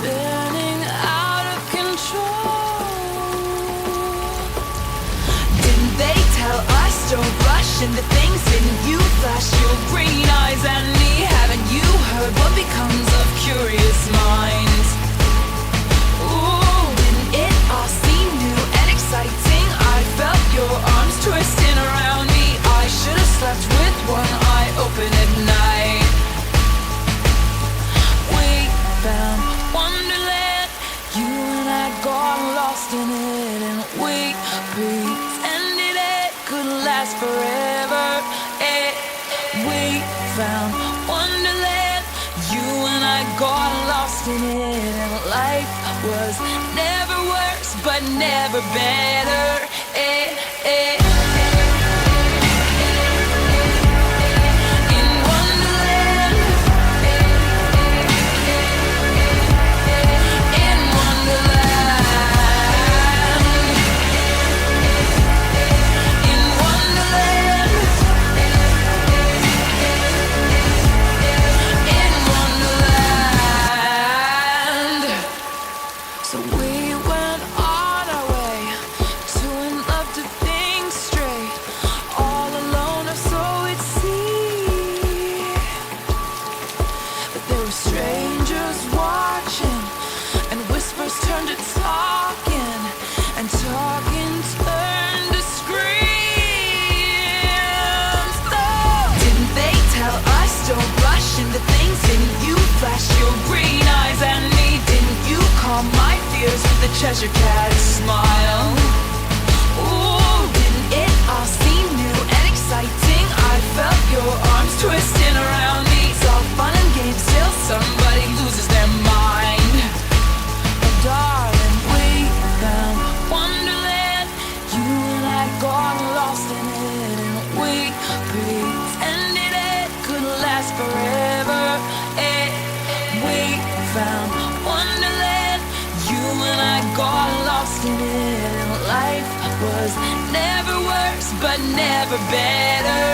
spinning out of control. Didn't they tell us don't rush into things? Didn't you flash your green eyes at me? Haven't you heard what becomes of curious minds? Ooh, didn't it all seem new and exciting? I felt your arms twisting around me. I should have slept with one eye open at night. We found Wonderland, you and I got lost in it, and we pretended it could last forever. We found Wonderland, you and I got lost in it, and life was never worse, but never better. In Wonderland, in Wonderland, in Wonderland, in Wonderland. So we went on our way, two in love to think straight, all alone or so it seemed. But there were strangers watching, and whispers turned to talking, and talking turned to screams. Oh, didn't they tell us don't rush into things? Didn't you flash your green eyes at me? Didn't you calm my fears with a Cheshire Cat smile? Ooh, didn't it all seem new and exciting? I felt your arms twisting around me. It's all fun and games till somebody loses their mind. Oh, darling, we found Wonderland, you and I got lost in it, and we pretended it could last forever. We found Wonderland, you and I got lost in it, and life was never worse, but never better.